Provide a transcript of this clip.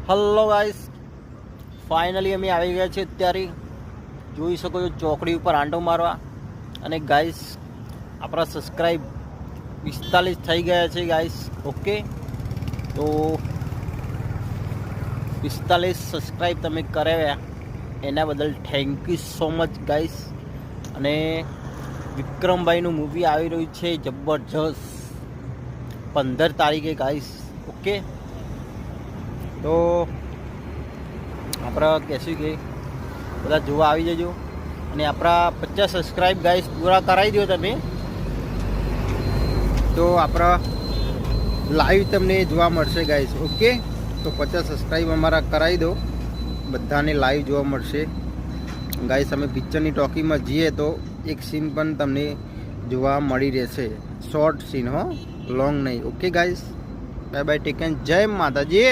Hello guys, finally અમે આવી ગયા છીએ. અત્યારે જોઈ શકો છો ચોકડી ઉપર આંટો મારવા. અને ગાઈસ આપણા સબસ્ક્રાઈબ 45 થઈ ગયા છે ગાઈસ. ઓકે, તો 45 સબસ્ક્રાઈબ તમે કરાવ્યા એના બદલ thank you so much guys. અને વિક્રમભાઈનું મૂવી આવી રહ્યું છે જબરજસ્ત 15 તારીખે ગાઈસ. ઓકે, તો આપણે કહેશું કે બધા જોવા આવી જજો. અને આપણા 50 સબસ્ક્રાઈબ ગાઈસ પૂરા કરાવી દો તમે, તો આપણા લાઈવ તમને જોવા મળશે ગાઈસ. ઓકે, તો 50 સબસ્ક્રાઈબ અમારા કરાવી દો, બધાને લાઈવ જોવા મળશે ગાઈસ. અમે પિક્ચરની ટોકીમાં જઈએ તો એક સીન પણ તમને જોવા મળી રહેશે, શોર્ટ સીન હો, લોંગ નહીં. Okay guys, bye bye, take care, જય માતાજી.